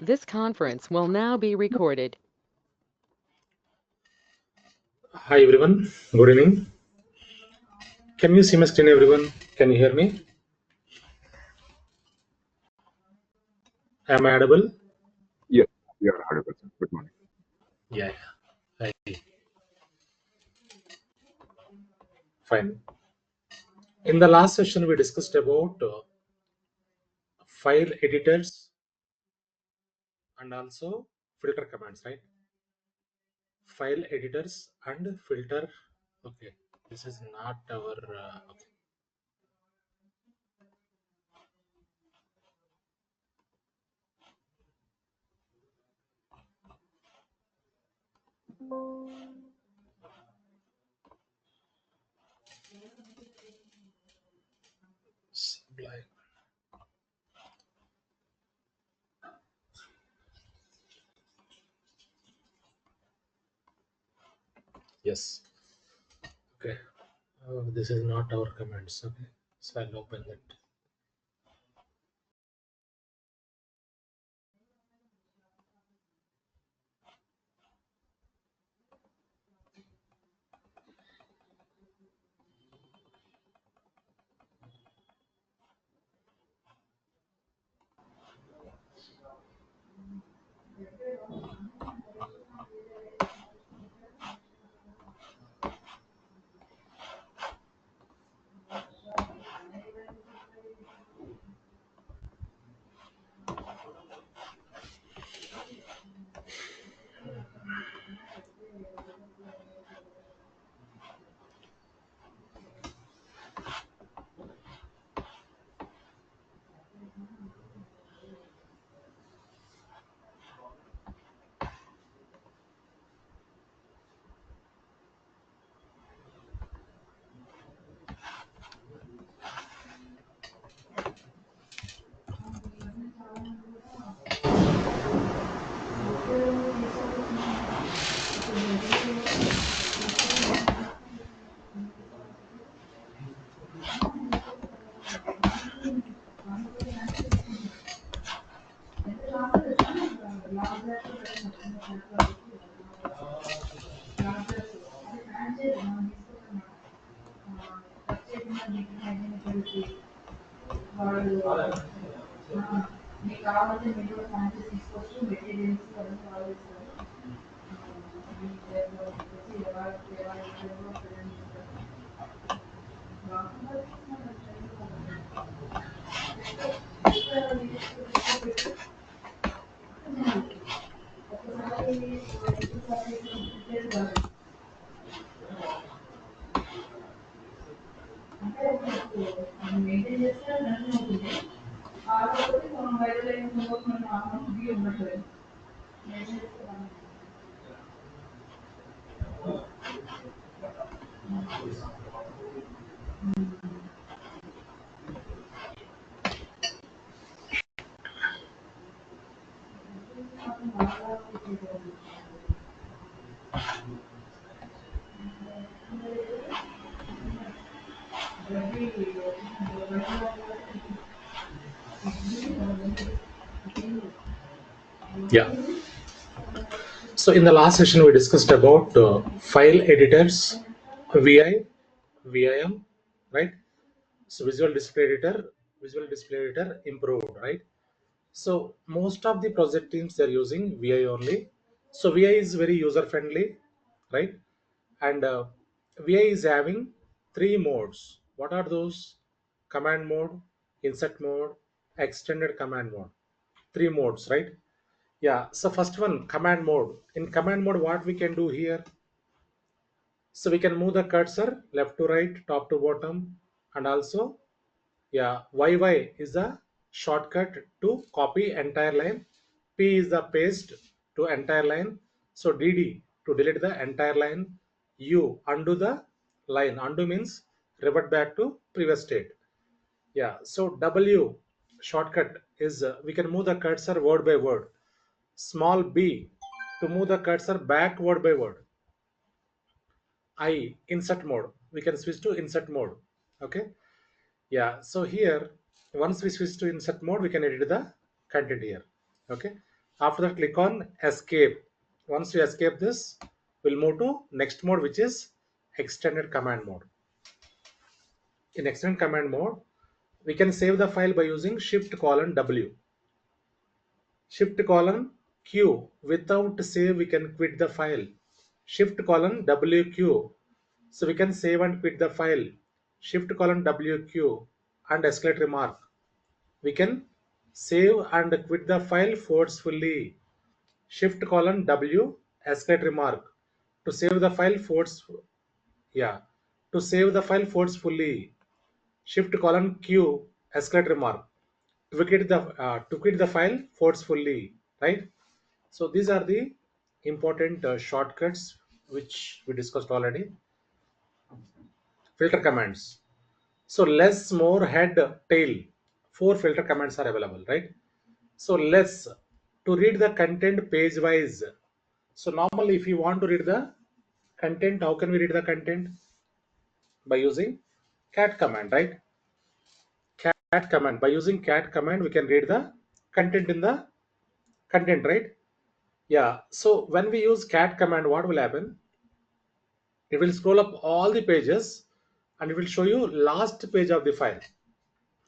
This conference will now be recorded. Hi everyone, good evening. Can you see my screen, everyone? Can you hear me? Am I audible? Yes, you are 100%. Good morning. Yeah. Hi. Fine. In the last session, we discussed about file editors and also filter commands, right? File editors and filter. Okay, this is not our. Okay. Sublime. Yes. Okay. This is not our commands. Okay. So I'll open that. Yeah. So in the last session, we discussed about file editors, VI, VIM, right? So Visual Display Editor improved, right? So most of the project teams they're using VI only. So VI is very user friendly, right? And VI is having three modes. What are those? Command mode, insert mode, extended command mode. Three modes, right? Yeah. So first one, command mode. In command mode, what we can do here? So we can move the cursor left to right, top to bottom, and also yeah, YY is the shortcut to copy entire line. P is the paste to entire line. So DD to delete the entire line. U undo the line. Undo means revert back to previous state. Yeah. So W shortcut is we can move the cursor word by word. Small b to move the cursor back word by word. I insert mode. We can switch to insert mode. Okay. Yeah, so here, once we switch to insert mode, we can edit the content here. Okay. After that, click on escape. Once you escape this, we'll move to next mode, which is extended command mode. In extended command mode, we can save the file by using Shift:W. Shift:Q. Without save, we can quit the file. Shift:WQ. So we can save and quit the file. Shift:WQ and exclamatory mark. We can save and quit the file forcefully. Shift:W exclamatory mark. To save the file yeah. To save the file forcefully. Shift:Q exclamatory mark. To quit the file forcefully, right? So these are the important shortcuts which we discussed already. Filter commands. So less, more, head, tail. Four filter commands are available, right? So less, to read the content page wise. So normally if you want to read the content, how can we read the content? By using cat command, right? Cat command. By using cat command, we can read the content in the content, right? Yeah. So when we use cat command, what will happen? It will scroll up all the pages and it will show you last page of the file,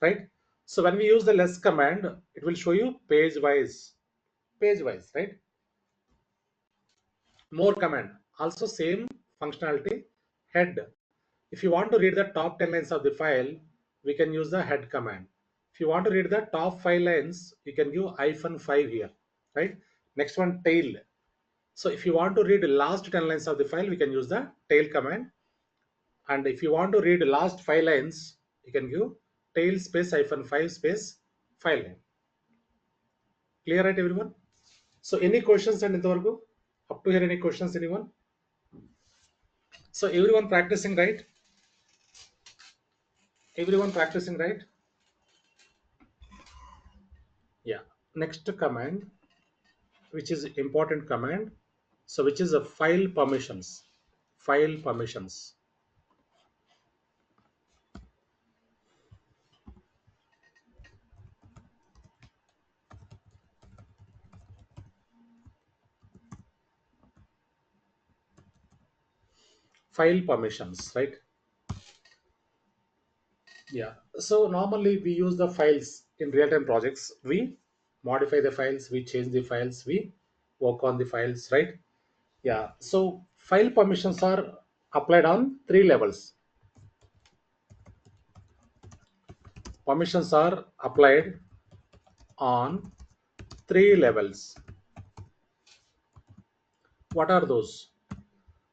right? So when we use the less command, it will show you page wise, right? More command, also same functionality. Head, if you want to read the top 10 lines of the file, we can use the head command. If you want to read the top 5 lines, you can give -5 here, right? Next one, tail. So if you want to read the last 10 lines of the file, we can use the tail command. And if you want to read the last 5 lines, you can give tail space -5 space 5 line. Clear, right, everyone? So any questions and intavargu? Up to here, any questions, anyone? So everyone practicing, right? Everyone practicing, right? Yeah. Next command, which is important command. So which is a file permissions. File permissions. File permissions, right? Yeah. So normally we use the files in real-time projects. We modify the files, we change the files, we work on the files, right? Yeah. So file permissions are applied on three levels. Permissions are applied on three levels. What are those?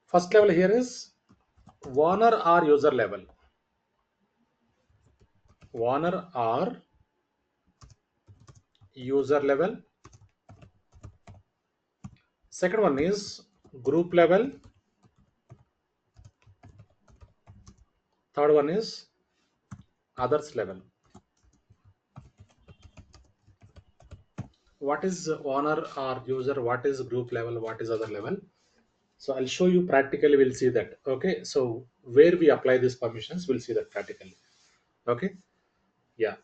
First level here is owner or user level. Owner or user level. Second one is group level. Third one is others level. What is owner or user? What is group level? What is other level? So I'll show you practically. We'll see that. Okay. So where we apply these permissions, we'll see that practically. Okay. Yeah.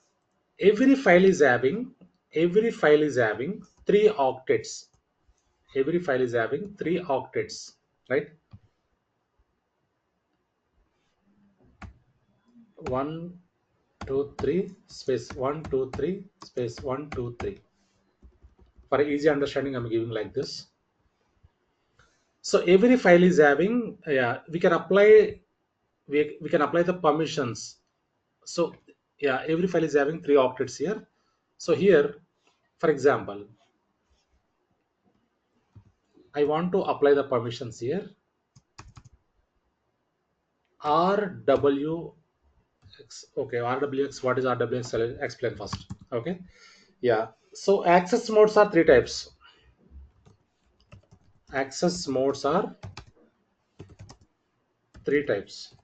Every file is having three octets. Every file is having three octets, right? 1 2 3 space 1 2 3 space 1 2 3. For easy understanding, I'm giving like this. So every file is having, yeah, we can apply the permissions. So yeah, every file is having three octets here. So here, for example, I want to apply the permissions here. RWX. Okay, RWX. What is RWX? I'll explain first. Okay. Yeah. So access modes are three types. Access modes are three types.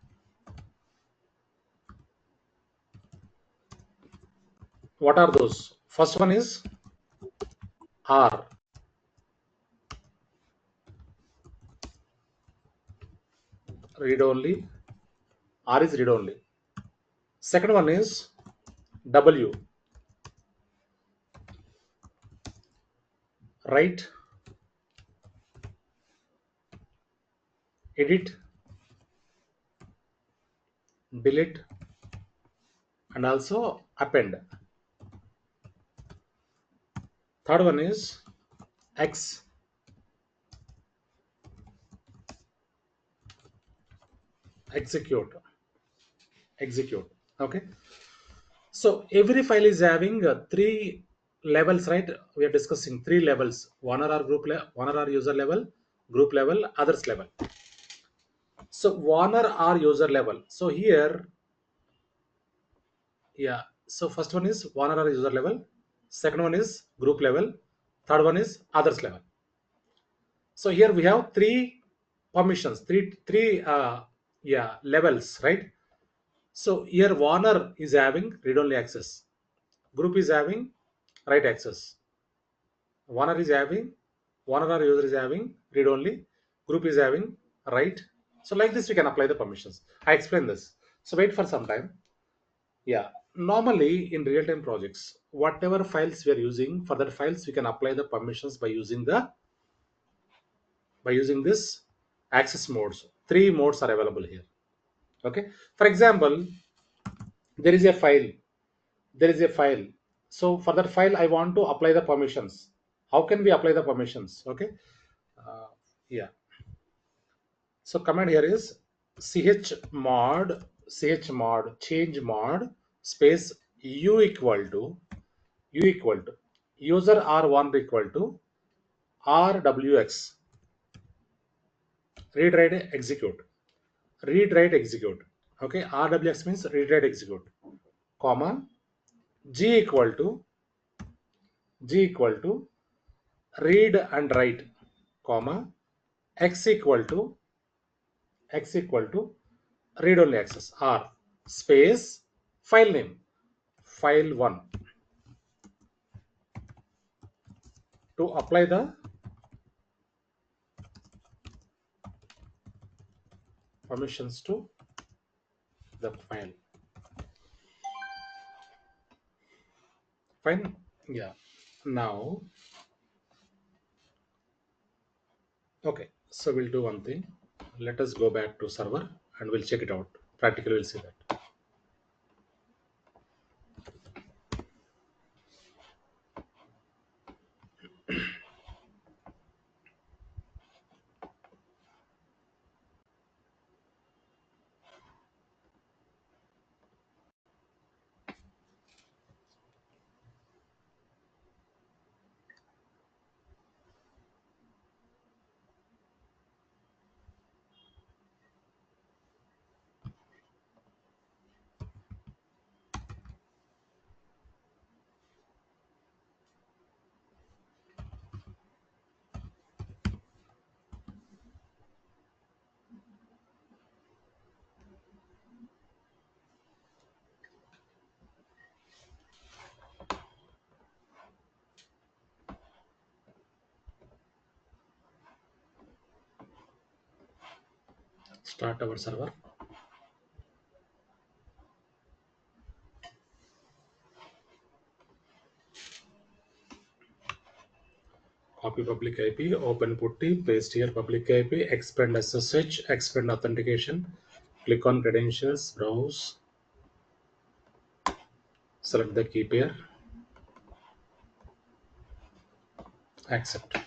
What are those? First one is R. Read only. R is read only. Second one is W. write, edit, delete, and also append. Third one is X, execute, execute. Okay. So every file is having three levels, right? We are discussing three levels: one are one are user level, group level, others level. So one are user level. So here, yeah. So first one is one are user level. Second one is group level. Third one is others level. So here we have three permissions, three levels, right? So here Warner is having read-only access. Group is having write access. Warner is having Warner or user is having read-only. Group is having write. So like this, we can apply the permissions. I explain this. So wait for some time. Yeah. Normally in real-time projects, whatever files we are using, for that files we can apply the permissions by using this access modes. Three modes are available here. Okay. For example, there is a file. There is a file. So for that file, I want to apply the permissions. How can we apply the permissions? Okay. Uh, yeah. So command here is chmod change mod space u equal to user r1 equal to rwx read write execute read write execute. Okay, rwx means read write execute, comma g equal to read and write, comma x equal to read only access r space file name file 1 to apply the permissions to the file. Fine. Yeah. Now, okay. So we'll do one thing. Let us go back to server and we'll check it out. Practically, we'll see that. Start our server. Copy public IP, open putty, paste here public IP, expand SSH, expand authentication. Click on credentials, browse, select the key pair, accept.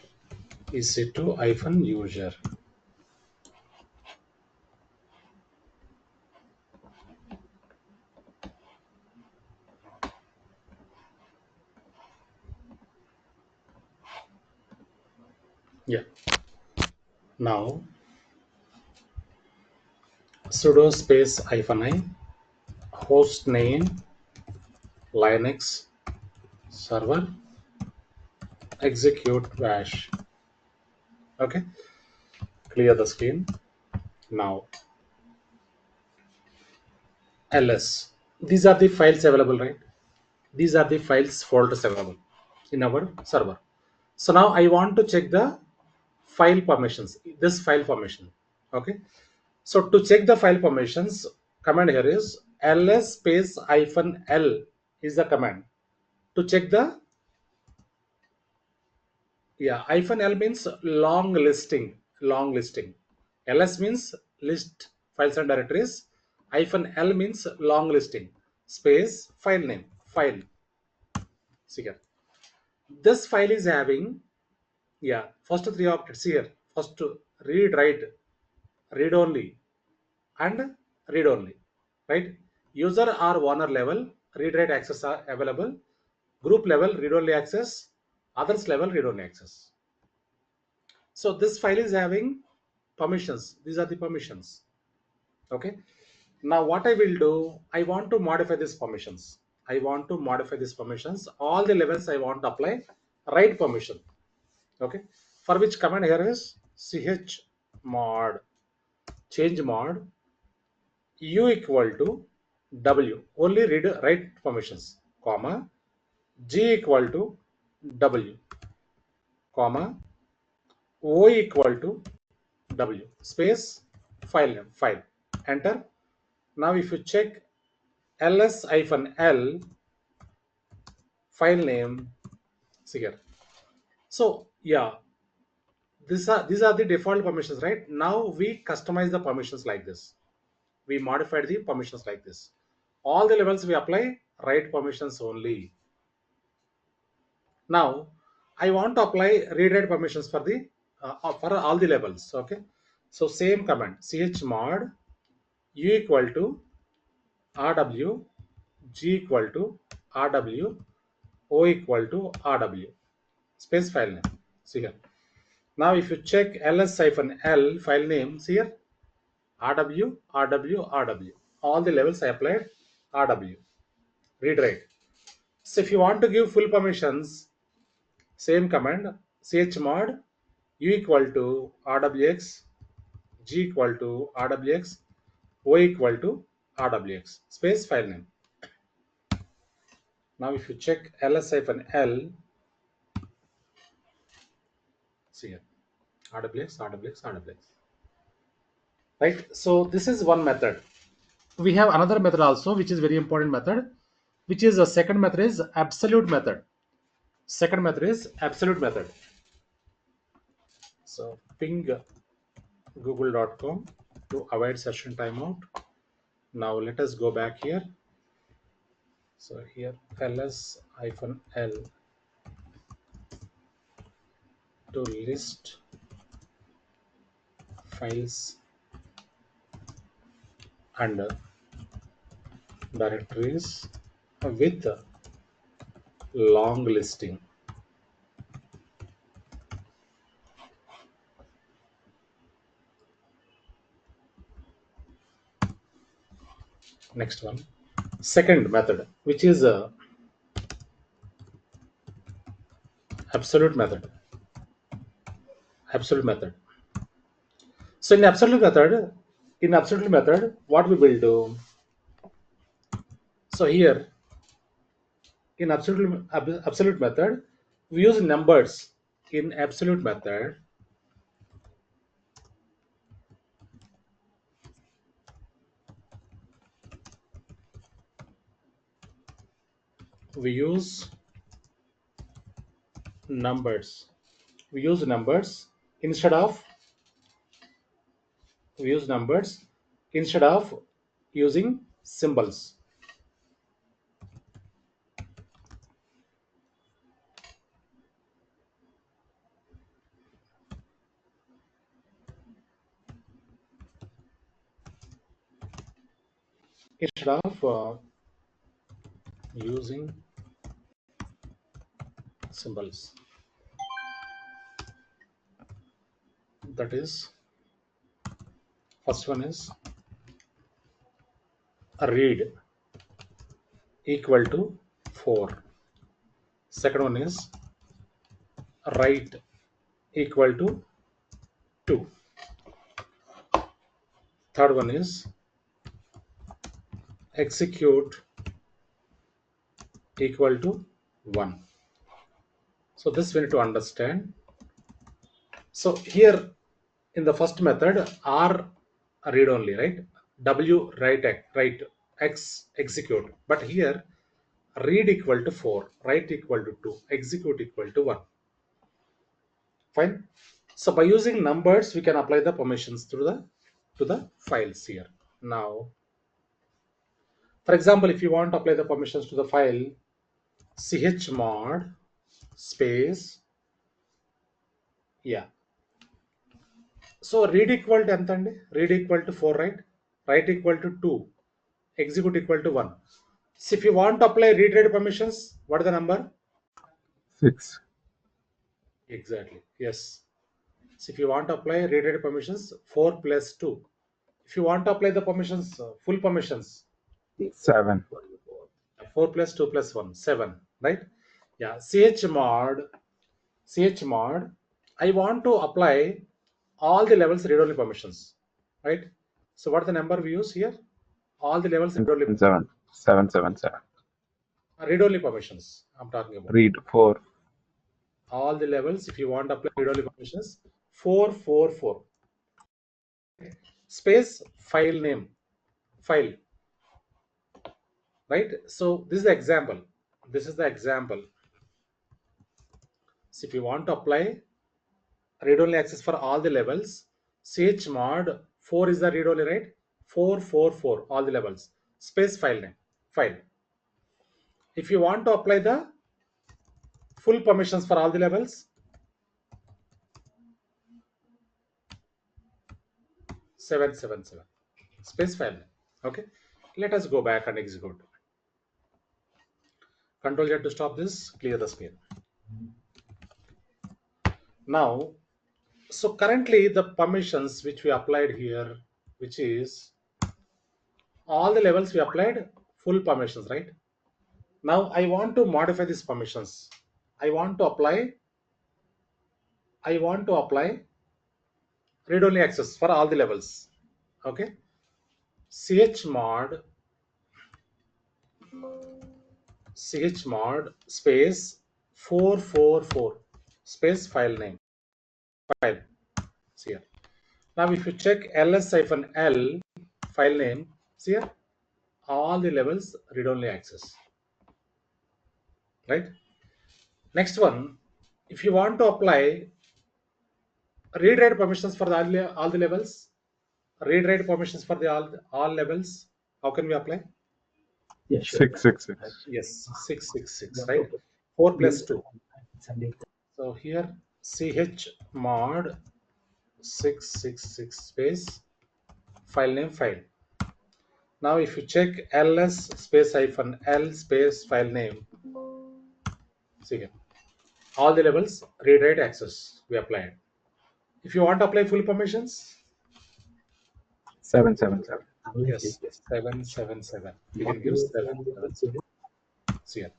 EC2-user. Yeah. Now sudo space -i host name Linux server execute bash. Okay, clear the screen. Now ls, these are the files available, right? These are the files folders available in our server. So now I want to check the file permissions, this file permission. Okay, so to check the file permissions, command here is ls space -l is the command to check the Yeah, hyphen L means long listing. Long listing. LS means list files and directories. Hyphen L means long listing. Space file name. File. See here. This file is having, yeah, first three objects here. First read, write, read only, and read only. Right? User or owner level, read write access are available. Group level, read only access. Others level, read only access. So this file is having permissions. These are the permissions. Okay. Now what I will do, I want to modify these permissions. I want to modify these permissions. All the levels I want to apply write permission. Okay. For which command here is chmod change mod u equal to w. Only read write permissions, comma g equal to w, comma o equal to w, space file name, file, enter. Now if you check ls hyphen l file name, see here. So yeah, these are the default permissions, right? Now we customize the permissions like this. We modified the permissions like this. All the levels we apply write permissions only. Now I want to apply read write permissions for all the levels. Okay, so same command chmod u equal to rw, g equal to rw, o equal to rw, space file name. See here. Now if you check ls hyphen l file name, see here, rw, rw, rw, all the levels I applied rw, read write. So if you want to give full permissions, same command chmod u equal to rwx, g equal to rwx, o equal to rwx, space file name. Now if you check ls hyphen l, see here, rwx, rwx, rwx, right? So this is one method. We have another method also, which is very important method, which is a second method is absolute method. Second method is absolute method. So ping google.com to avoid session timeout. Now let us go back here. So here ls hyphen l to list files and directories with long listing. Next one, second method, which is a absolute method. Absolute method. So in absolute method, what we will do? So here in absolute method, we use numbers. In absolute method, we use numbers. We use numbers instead of we use numbers instead of using symbols. Instead of using symbols. That is, first one is read equal to 4. Second one is write equal to 2. Third one is execute equal to 1. So this we need to understand. So here in the first method, R read only, right? W write X execute. But here read equal to 4, write equal to 2, execute equal to 1. Fine. So by using numbers, we can apply the permissions to the files here. Now, for example, if you want to apply the permissions to the file, chmod space, yeah. So read equal to ఎంత అండి? Read equal to 4, right? Write equal to 2. Execute equal to 1. So if you want to apply read write permissions, what is the number? 6. Exactly. Yes. So if you want to apply read write permissions, 4 plus 2. If you want to apply the permissions, full permissions, 7. 4 plus 2 plus 1, 7, right? Yeah. Chmod. I want to apply all the levels read only permissions, right? So what the number we use here? All the levels read only 7. 7, 7, 7. read only permissions. I'm talking about Read 4. all the levels. If you want to apply read only permissions, 444 space file name file, right? So this is the example. This is the example. So if you want to apply read only access for all the levels, chmod 4 is the read only, right? 444 all the levels space file name file. If you want to apply the full permissions for all the levels, 777 space file name. Okay, let us go back and execute. Control Z to stop this, clear the screen. Now, so currently the permissions which we applied here, which is all the levels we applied full permissions, right? Now I want to modify these permissions. I want to apply read only access for all the levels. Okay, chmod space 444 space file name file. See here. Now if you check ls-l file name, see here, all the levels read only access, right? Next one, if you want to apply read write permissions for all the levels, read write permissions for the all levels, how can we apply? Yeah, sure. 666. Yes, 666, right? 4 plus 2. So here chmod 666 space file name file. Now if you check ls space hyphen l space file name, see here, all the levels read write access we applied. If you want to apply full permissions, 777. yes, 777. We can give 777. See here.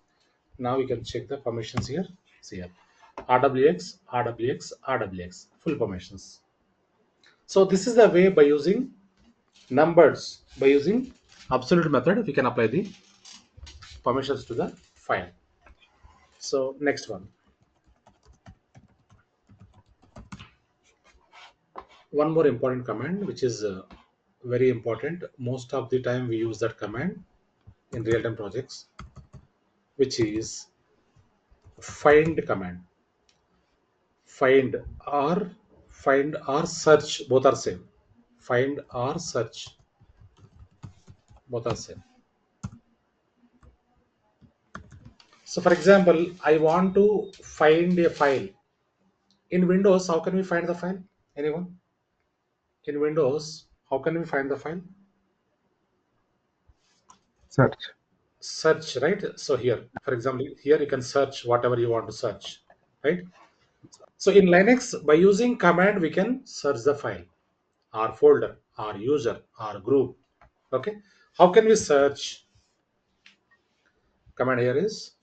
Now we can check the permissions here. See here. RWX, RWX, RWX, full permissions. So this is the way by using numbers, by using absolute method, we can apply the permissions to the file. So next one. One more important command, which is very important. Most of the time we use that command in real-time projects, which is find command. Or find or search, both are same. Find or search, both are same. So for example, I want to find a file in Windows. How can we find the file? Anyone? In Windows, how can we find the file? Search. Search, right? So here, for example, here you can search whatever you want to search, right? So in Linux, by using command, we can search the file, our folder, our user, our group. Okay. How can we search? Command here is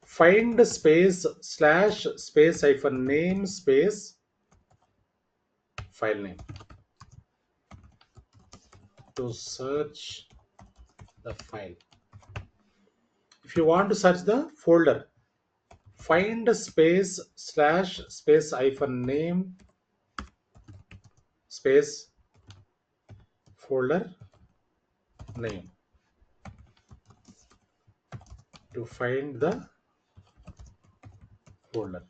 find space slash space hyphen name space file name to search the file. If you want to search the folder, find space slash space hyphen name space folder name to find the folder.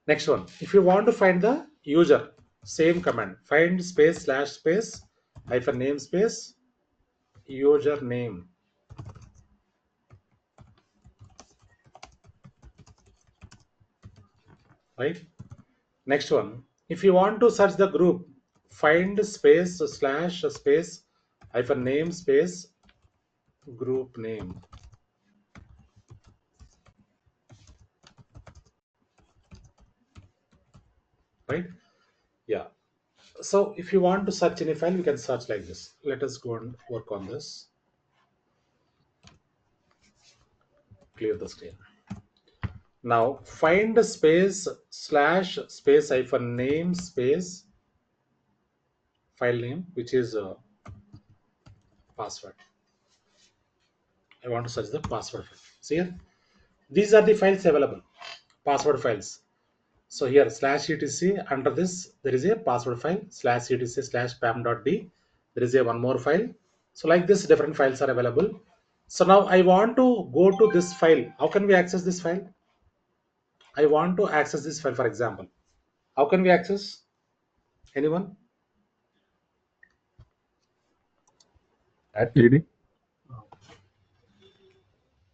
Next one, if you want to find the user, same command, find space slash space hyphen namespace user name, right? Next one, if you want to search the group, find space slash space hyphen namespace group name, right? Yeah. So if you want to search any file, we can search like this. Let us go and work on this. Clear the screen. Now find space slash space hyphen name space file name, which is password. I want to search the password file. See here, these are the files available, password files. So here slash etc, under this there is a password file slash etc slash pam.d. There is a one more file. So like this, different files are available. So now I want to go to this file. How can we access this file? I want to access this file, for example. How can we access? Anyone? At CD.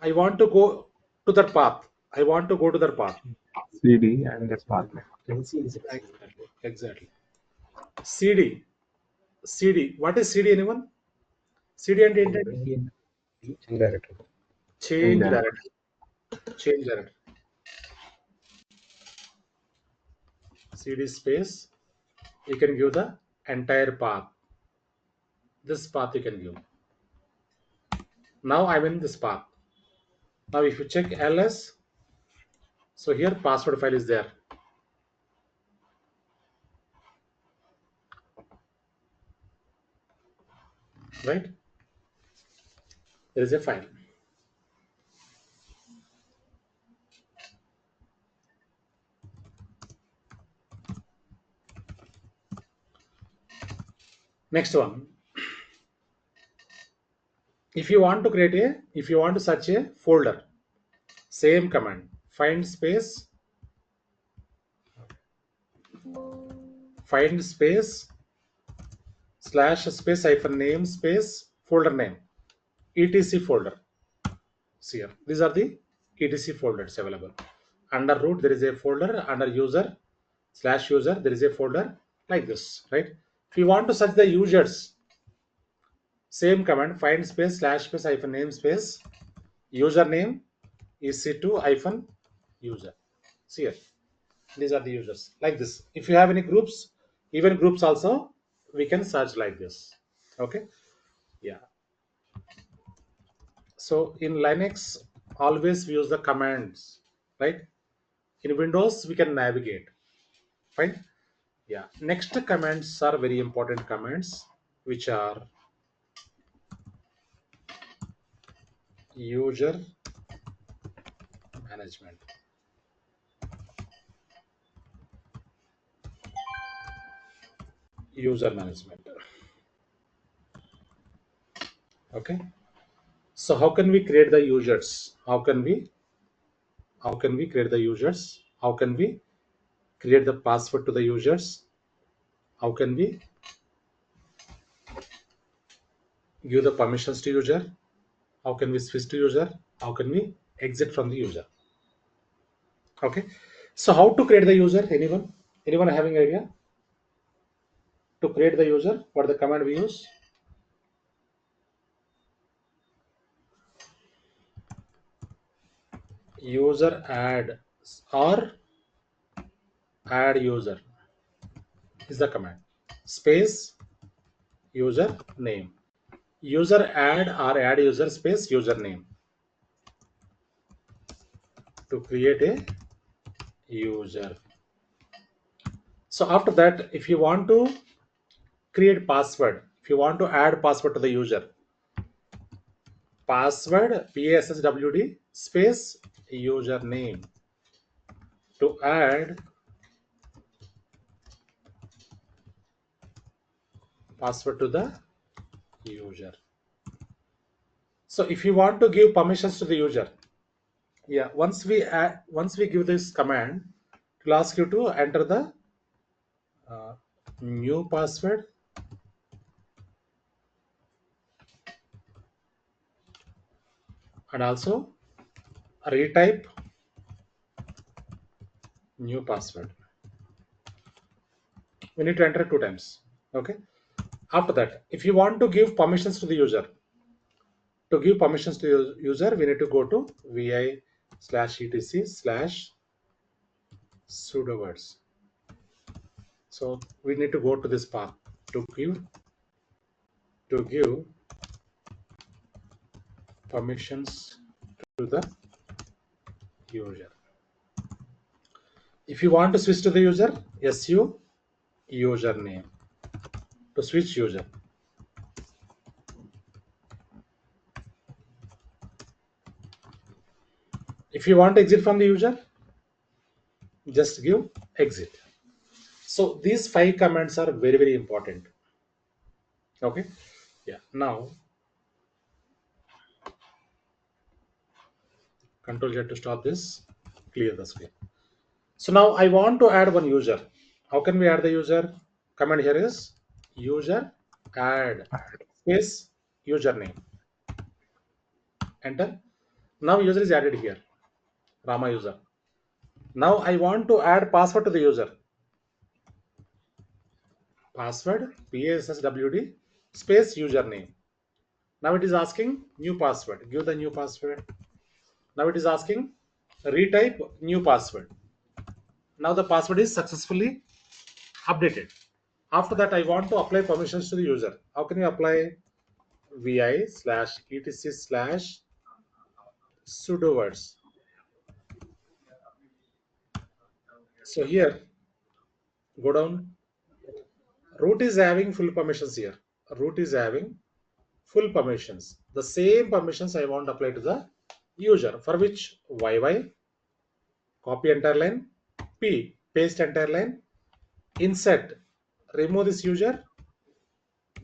I want to go to that path. I want to go to that path. CD and this path name. Exactly. Exactly. CD. CD. What is CD? Anyone? CD and intent. Change Change directory. Change directory. CD space. You can give the entire path. This path you can give. Now I'm in this path. Now if you check ls, so here password file is there. Right? There is a file. Next one. If you want to search a folder, same command, find space slash space hyphen name space folder name, etc folder. See here, these are the etc folders available. Under root there is a folder, under user slash user there is a folder like this, right? If you want to search the users, same command, find space slash space hyphen name space username ec2 hyphen user. See here, these are the users like this. If you have any groups, even groups also, we can search like this. Okay. Yeah. So in Linux, always we use the commands, right? In Windows, we can navigate. Fine. Yeah. Next commands are very important commands, which are user management. User management. Okay. So how can we create the users? How can we create the users? How can we create the password to the users? How can we give the permissions to user? How can we switch to user? How can we exit from the user? Okay. So how to create the user? Anyone having idea? To create the user, what the command we use? User add or add user is the command. Space user name. User add or add user space username to create a user. So after that, if you want to create password, if you want to add password to the user, password passwd space username to add password to the user. So if you want to give permissions to the user, yeah, once we give this command It will ask you to enter the new password and also retype new password. We need to enter it 2 times. Okay. After that, if you want to give permissions to the user, to give permissions to user, we need to go to vi/etc/sudo words. So we need to go to this path to give permissions to the user. If you want to switch to the user, su username to switch user. If you want to exit from the user, just give exit. So these 5 commands are very, very important. Okay. Yeah. Now Control Z to stop this. Clear the screen. So now I want to add one user. How can we add the user? Command here is user add space username. Enter. Now user is added here. Rama user. Now I want to add password to the user. Password PASSWD space username. Now it is asking new password. Give the new password. Now it is asking retype new password. Now the password is successfully updated. After that, I want to apply permissions to the user. How can you apply? vi/etc/sudo words. So here, go down. Root is having full permissions here. Root is having full permissions. The same permissions I want to apply to the user, for which YY, copy entire line, P, paste entire line, insert, remove this user,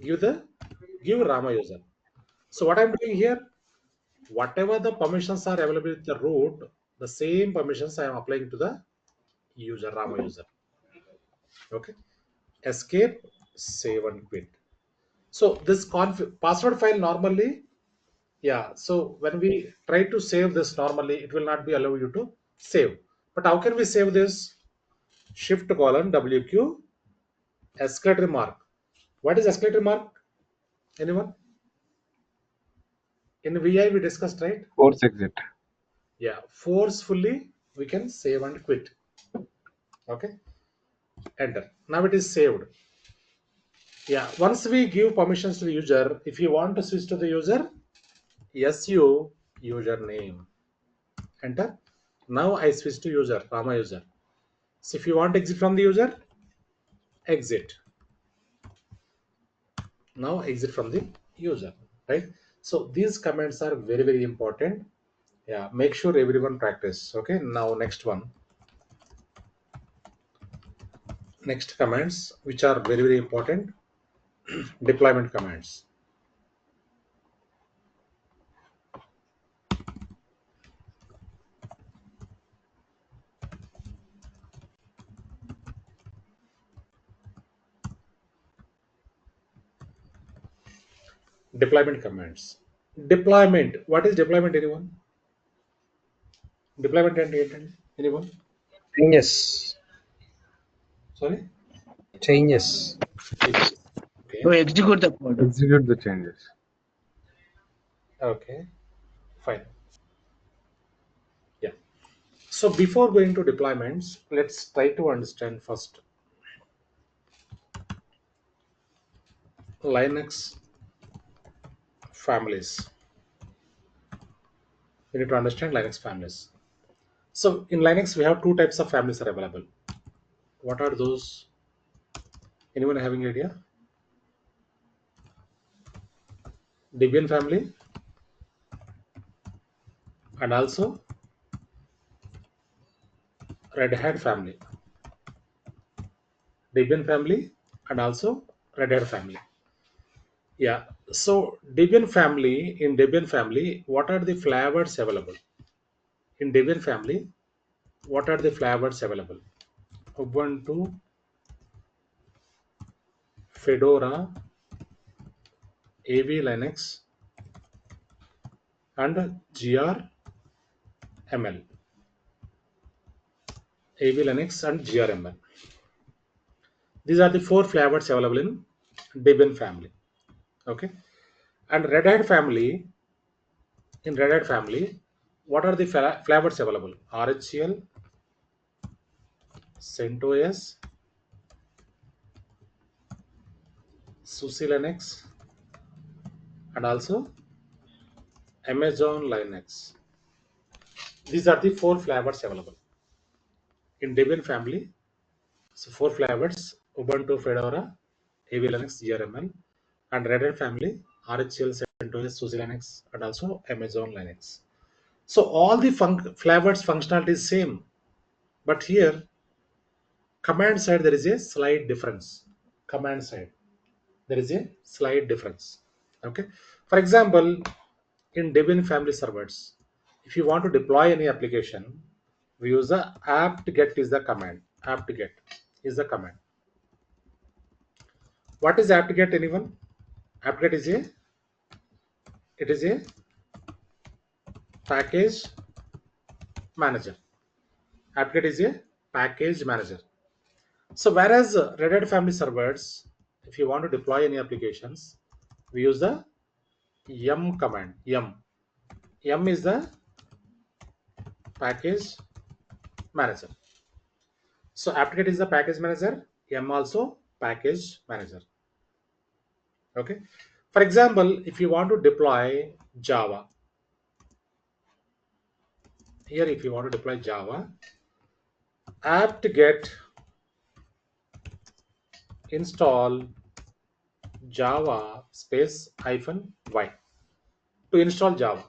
give Rama user. So what I'm doing here, whatever the permissions are available with the root, the same permissions I am applying to the user, Rama user. Okay. Escape, save and quit. So this password file normally, yeah. So when we try to save this normally, it will not be allow you to save. But how can we save this? Shift colon WQ escalator mark. What is escalator mark? Anyone? In VI we discussed, right? Force exit. Yeah. Forcefully we can save and quit. Okay. Enter. Now it is saved. Yeah. Once we give permissions to the user, if you want to switch to the user, su username. Enter. Now I switch to user, Rama user. So if you want to exit from the user, exit. Now exit from the user, right? So these commands are very, very important. Yeah, make sure everyone practice. Okay. Now next one. Next commands, which are very, very important. Deployment commands. Deployment commands. Deployment. What is deployment? Anyone? Deployment and anyone? Changes. Sorry. Changes. Changes. To Okay. execute the code. Execute the changes. Okay. Fine. Yeah. So before going to deployments, let's try to understand first Linux families. We need to understand Linux families. So in Linux, we have 2 types of families are available. What are those? Anyone having idea? Debian family and also Red Hat family. Debian family and also Red Hat family. Yeah. So in Debian family, what are the flavors available? In Debian family, what are the flavors available? Ubuntu, Fedora, AV Linux, and grml. AV Linux and grml. These are the 4 flavors available in Debian family. Okay, and Red Hat family. In Red Hat family, what are the flavors available? RHCL, CentOS, SUSE Linux, and also Amazon Linux. These are the 4 flavors available in Debian family. So 4 flavors: Ubuntu, Fedora, AV Linux, grml, and Red Hat family: RHCL, CentOS, SUSE Linux, and also Amazon Linux. So all the flavors functionality is same, but here command side there is a slight difference. Command side there is a slight difference. Okay, for example, in Debian family servers, if you want to deploy any application, we use the apt-get is the command. Apt-get is the command. What is apt-get, anyone? Apt-get is a package manager. Apt-get is a package manager. So whereas Red Hat family servers, if you want to deploy any applications, we use the yum command. Yum is the package manager. So apt-get is the package manager, yum also package manager. Okay, for example, if you want to deploy Java, here if you want to deploy Java, apt-get install Java space -y to install Java.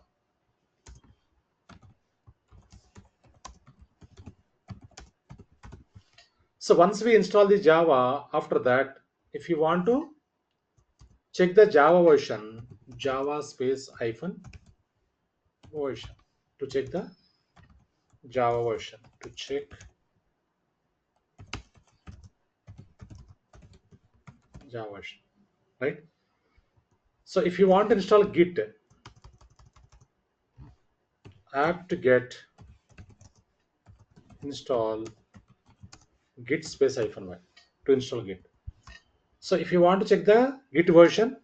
So once we install the Java, after that, if you want to check the Java version, Java space -version, to check the Java version, to check Java version, right? So if you want to install Git, apt-get install Git space -y to install Git. So if you want to check the Git version,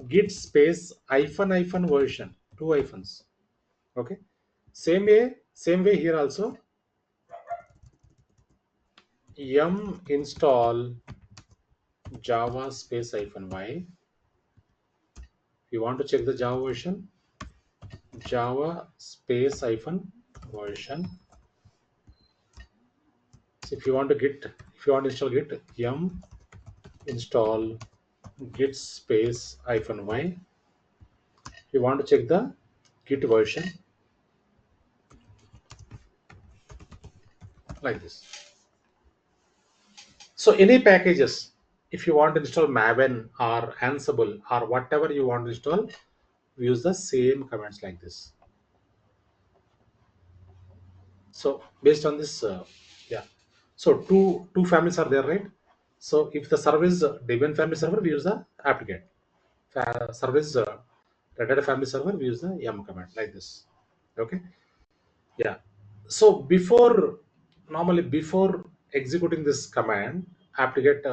Git space -version, 2 hyphens. Okay, same way here also, yum install Java space -y. If you want to check the Java version, Java space -version. So if you want to install Git, yum install Git space -y. If you want to check the Git version, like this. So any packages, if you want to install Maven or Ansible or whatever you want to install, we use the same commands like this. So based on this, yeah. So two families are there, right? So if the server is Debian family server, we use the apt-get. Service Red Hat family server, we use the yum command like this. Okay. Yeah. So normally before executing this command, apt-get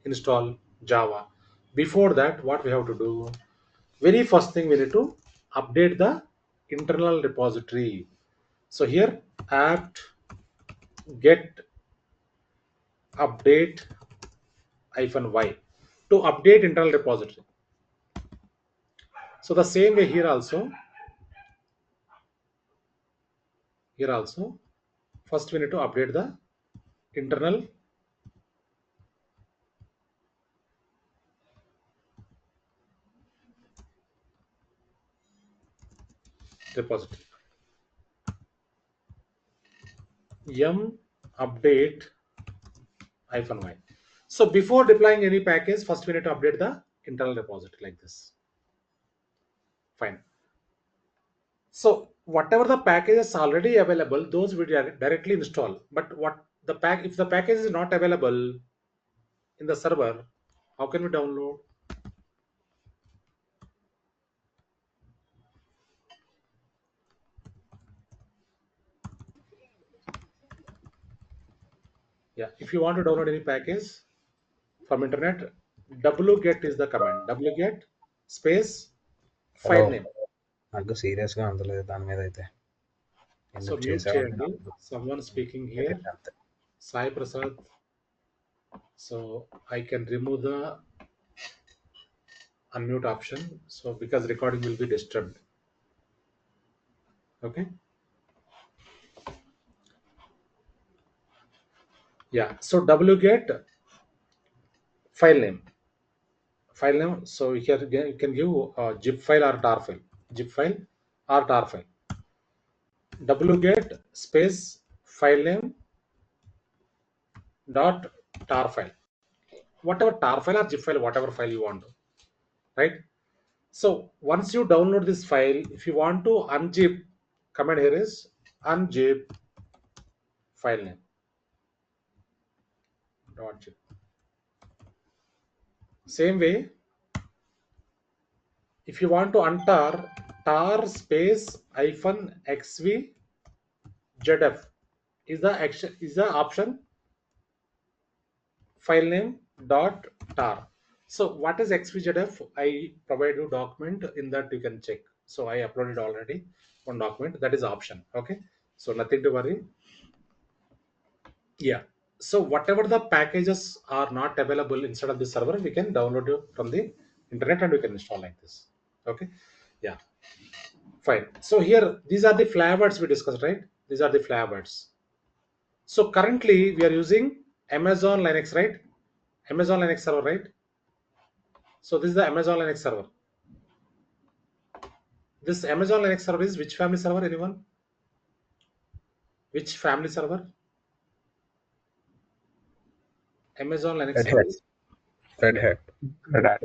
install Java. Before that, what we have to do? Very first thing, we need to update the internal repository. So here apt get update -y to update internal repository. So the same way here also, first we need to update the internal repository. Yum update -y. So before deploying any package, first we need to update the internal repository like this. Fine. So whatever the package is already available, those we directly install. But what the pack, if the package is not available in the server, how can we download? Yeah, if you want to download any package from internet, wget is the command. Wget space hello, file name. నాకు సీరియస్గా అందలేదు దాని మీద అయితే. So ఎందుకు mute చేసావంటే చేయండి. Someone speaking here. అంతే. Sai Prasad. So I can remove the unmute option. So because recording will be disturbed. Okay. Yeah. So wget file name. File name. So here you can give zip file or tar file. Zip file or tar file. Wget space file name dot tar file. Whatever tar file or zip file, whatever file you want to, right? So once you download this file, if you want to unzip, command here is unzip file name dot zip. Same way, if you want to untar, tar space hyphen xv zf is the action, is the option, file name dot tar. So what is xvzf? I provide you document, in that you can check. So I uploaded already one document, that is option. Okay, so nothing to worry. Yeah, so whatever the packages are not available inside of the server, we can download it from the internet and we can install like this. Okay, yeah, fine. So here these are the flavors we discussed, right? These are the flavors. So currently we are using Amazon Linux, right? Amazon Linux server, right? So this is the Amazon Linux server. This Amazon Linux server is which family server? Anyone? Which family server? Amazon Linux Red server Hat. is, Red Hat. Red Hat.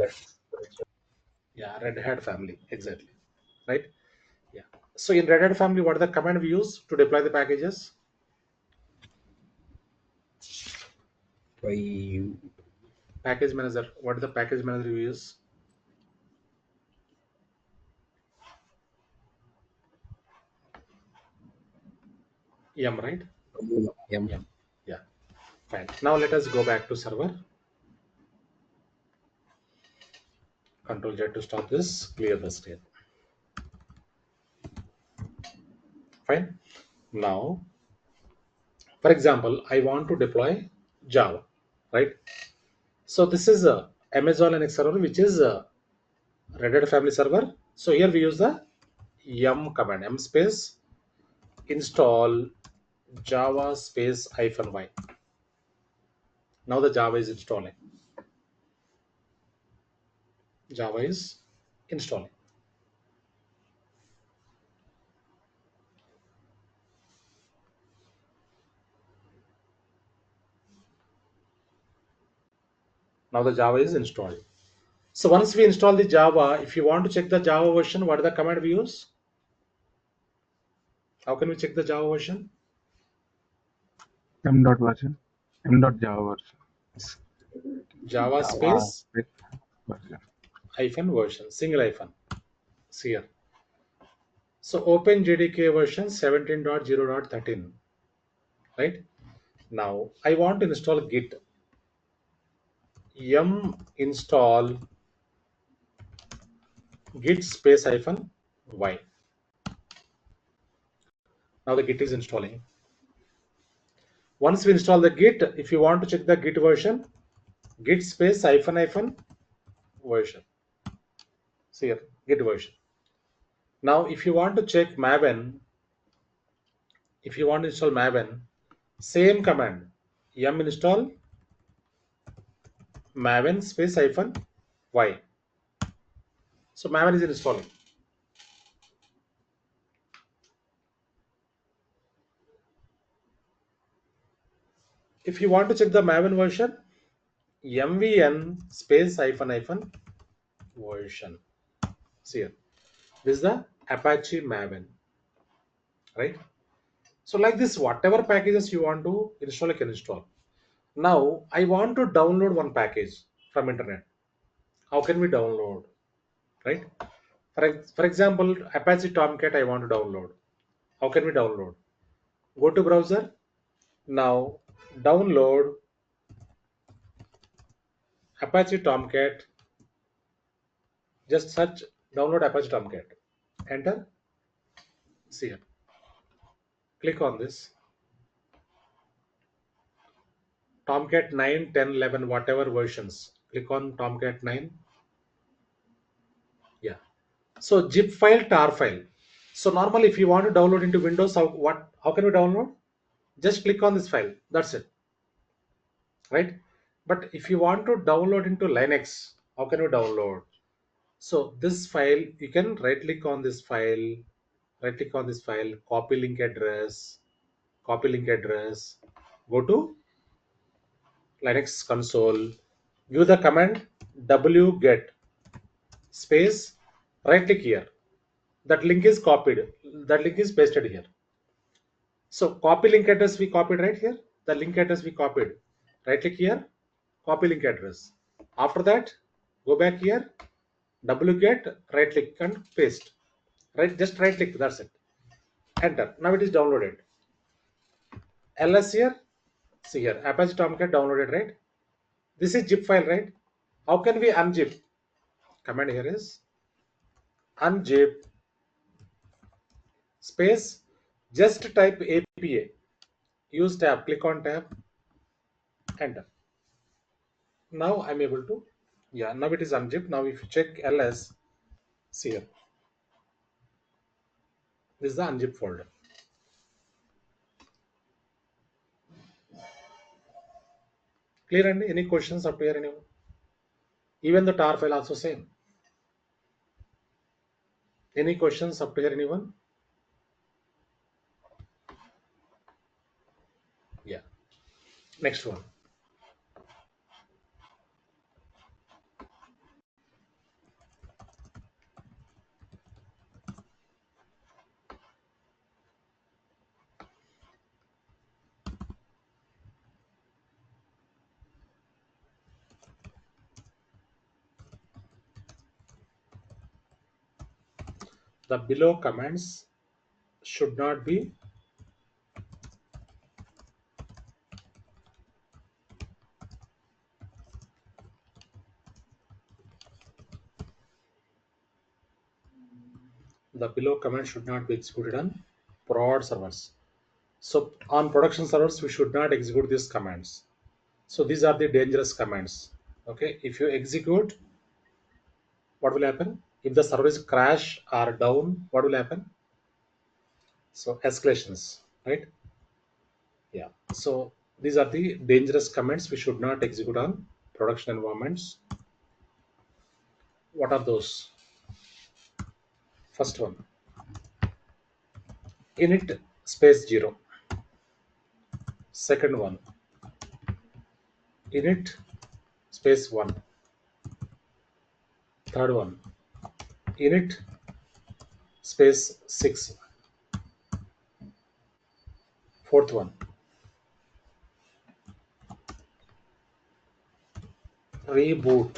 yeah, Red Hat family, exactly, right? Yeah. So in Red Hat family, what are the command we use to deploy the packages? You Package manager. What is the package manager you use? Yum, right? Yum. Yum. Yeah. Fine. Now let us go back to server. Control Z to stop this. Clear the state. Fine. Now, for example, I want to deploy Java, right? So this is a Amazon Linux server, which is a Red Hat family server. So here we use the yum command, yum space install Java space -y. Now the Java is installing. Java is installing. Now the Java is installed. So once we install the Java, if you want to check the Java version, what is the command we use? How can we check the Java version? M dot version. M dot Java version. Java Java space version. hyphen version, single hyphen. See here. So open JDK version 17.0.13. Right? Now I want to install Git. Yum install git space hyphen y. Now the Git is installing. Once we install the Git, if you want to check the Git version, git space hyphen hyphen version. See here, Git version. Now if you want to check Maven, if you want to install Maven, same command, yum install Maven space hyphen y. So Maven is installing. If you want to check the Maven version, mvn space hyphen hyphen version. See here, this is the Apache Maven. right? So like this, whatever packages you want to install, you can install. Now I want to download one package from internet. How can we download, right? For example, Apache Tomcat I want to download. How can we download? Go to browser. Now download Apache Tomcat. Just search download Apache Tomcat. Enter. See here. Click on this. Tomcat 9, 10, 11, whatever versions. Click on Tomcat 9. Yeah. So zip file, tar file. So normally if you want to download into Windows, how can we download? Just click on this file. That's it. Right? But if you want to download into Linux, how can we download? So this file, you can right click on this file, copy link address, go to Linux console, give the command wget space, right click here. That link is copied. That link is pasted here. So copy link address we copied right here. The link address we copied. Right click here, copy link address. After that, go back here, wget, right click and paste. Right, just right click. That's it. Enter. Now it is downloaded. ls here. See here, Apache Tomcat downloaded, right? This is zip file, right? How can we unzip? Command here is unzip space, just type APA. Use tab, click on tab, enter. Now I'm able to, yeah, now it is unzipped. Now if you check ls, see here, this is the unzip folder. Clear? And any questions up here? Anyone? Even the tar file also same. Any questions up here? Anyone? Yeah. Next one. The below commands should not be executed on prod servers. So on production servers, we should not execute these commands. So these are the dangerous commands. Okay, if you execute, what will happen? If the server is crash or down, what will happen? So escalations, right? Yeah. So these are the dangerous commands we should not execute on production environments. What are those? First one, init space 0. Second one, init space 1. Third one, init space 6. Fourth one, reboot.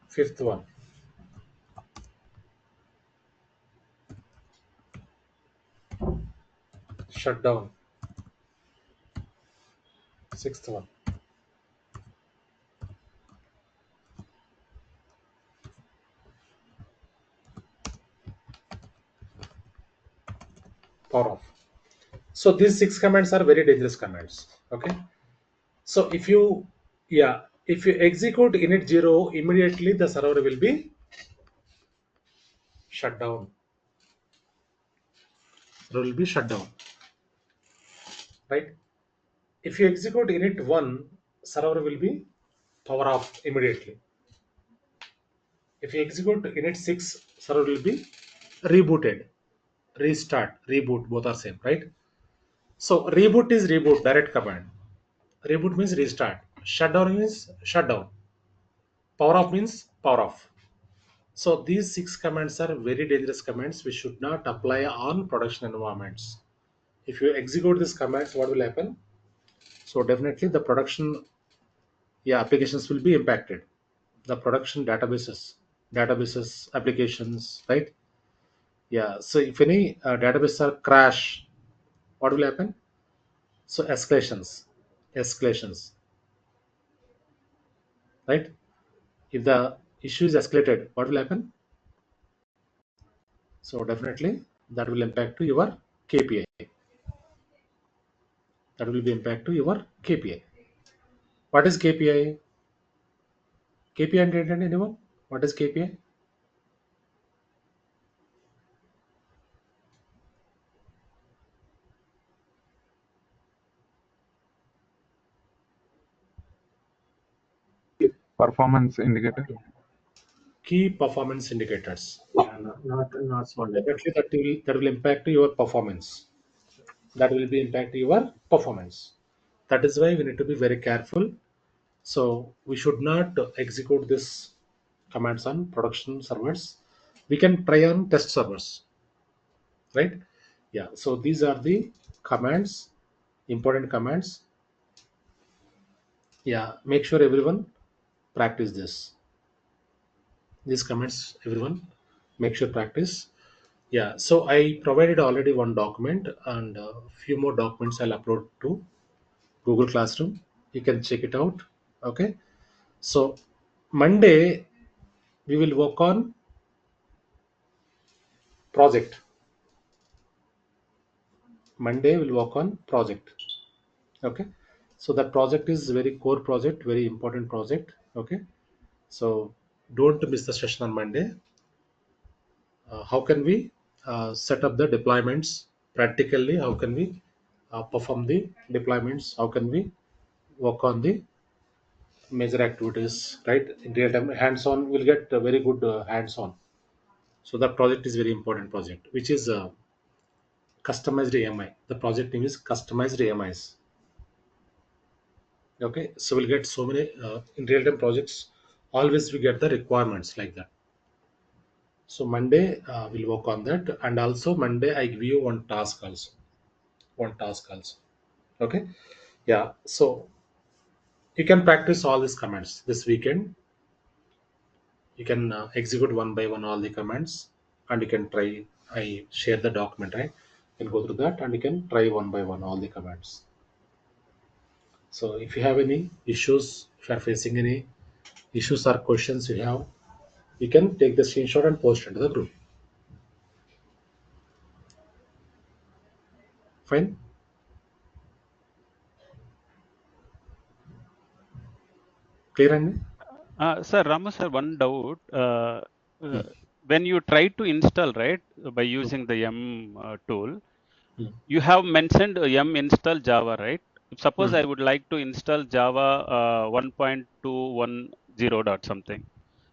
Fifth one, shutdown. Sixth one, power off. So these 6 commands are very dangerous commands. Okay. So if you, yeah, if you execute init 0, immediately the server will be shut down. Server will be shut down. Right? If you execute init 1, server will be power off immediately. If you execute init 6, server will be rebooted. Restart, reboot, both are same, right? So reboot is reboot, direct command. Reboot means restart. Shutdown means shutdown. Power off means power off. So these 6 commands are very dangerous commands. We should not apply on production environments. If you execute these commands, what will happen? So definitely the production, yeah, applications will be impacted. The production databases, applications, right? Yeah. So if any database are crash, what will happen? So escalations, right? If the issue is escalated, what will happen? So definitely that will impact to your KPI. That will be impact to your KPI. What is KPI? KPI and anyone? What is KPI? Performance indicator. Key performance indicators. Yeah, not So only. definitely that will impact your performance. That will be impact your performance. That is why we need to be very careful. So we should not execute this commands on production servers. We can try on test servers, right? Yeah. So these are the commands, important commands. Yeah. Make sure everyone practice this. These commands, everyone, make sure practice. Yeah. So I provided already one document and a few more documents I'll upload to Google Classroom. You can check it out. Okay. So Monday we will work on project. Monday we'll work on project. Okay. So that project is very core project, very important project. Okay. So don't miss the session on Monday. How can we set up the deployments practically? How can we perform the deployments? How can we work on the major activities, right? In real time, hands on, we'll get a very good hands on. So that project is very important project, which is customized AMI. The project name is customized AMIs. Okay, so we'll get so many in real time projects. Always we get the requirements like that. So Monday we'll work on that, and also Monday I give you one task also. One task also. Okay, yeah. So you can practice all these commands this weekend. You can execute one by one all the commands, and you can try. I share the document, right? You can go through that, and you can try one by one all the commands. So if you have any issues, if you are facing any issues or questions you have, you can take the screenshot and post into the group. Fine. Clear, Andy? Sir, Ramu sir, one doubt. Hmm. When you try to install, right, by Hmm. using the M tool, Hmm. you have mentioned M install Java, right? If suppose Hmm. I would like to install Java 1.210 dot something.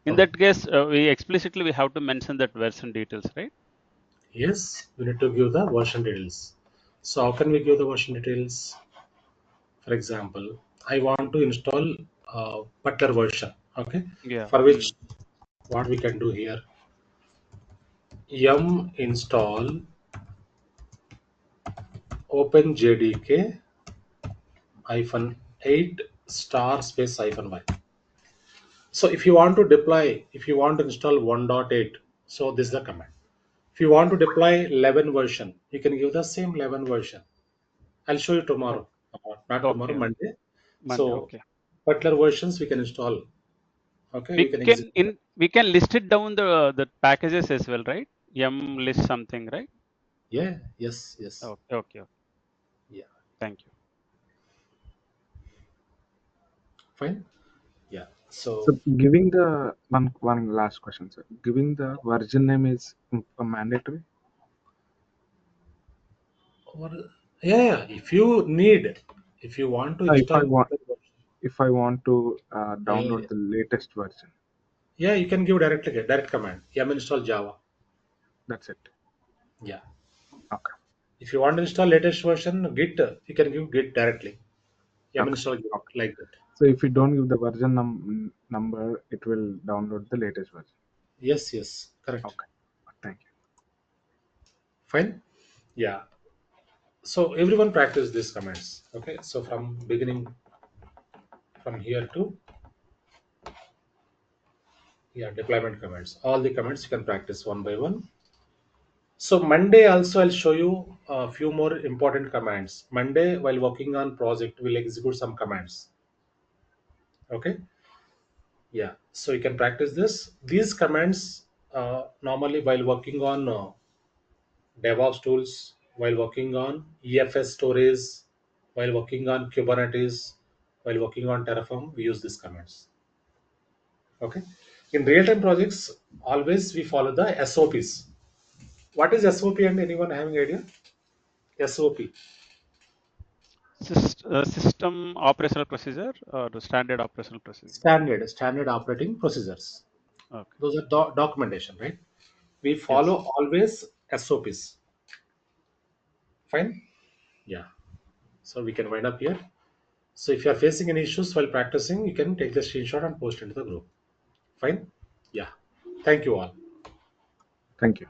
In Okay. that case, we have to mention that version details, right? Yes, we need to give the version details. So how can we give the version details? For example, I want to install particular version. Okay, Yeah. for which what we can do here, yum install openjdk hyphen 8 star space hyphen y. So if you want to deploy, if you want to install 1.8, so this is the command. If you want to deploy 11 version, you can give the same 11 version. I'll show you Oh, tomorrow, not tomorrow, okay. Monday. Monday. So Okay. particular versions we can install. Okay, We we can can execute. we can list it down the packages as well, right? M list something, right? Yeah, yes, yes. Okay. Okay. Okay. Yeah, Thank you. fine. Yeah. So So, giving the one last question, sir. Giving the version name is mandatory. what- yeah, if you need, if you want to If I install, want to yeah, download the latest version, yeah, you can give directly direct command. Yum install Java. that's it. Yeah. Okay. If you want to install latest version, Git, you can give Git directly. Yum Okay. install Git Okay. like that. So if you don't give the version number, it will download the latest version. Yes, correct. Okay. Thank you. Fine. Yeah. So everyone practice these commands. Okay. So from beginning, from here to, yeah, deployment commands. All the commands you can practice one by one. So Monday also I'll show you a few more important commands. Monday while working on project we'll execute some commands. Okay. Yeah. So you can practice this. These commands normally while working on DevOps tools, while working on EFS storage, while working on Kubernetes, while working on Terraform, we use these commands. Okay. In real-time projects, always we follow the SOPs. What is SOP and anyone having idea? SOP. System operational procedure or the standard operational procedure. Standard operating procedures. Okay. Those are documentation, right? We Yes. follow always SOPs. Fine. Yeah. So we can wind up here. So if you are facing any issues while practicing, you can take the screenshot and post into the group. Fine. Yeah. Thank you all. Thank you.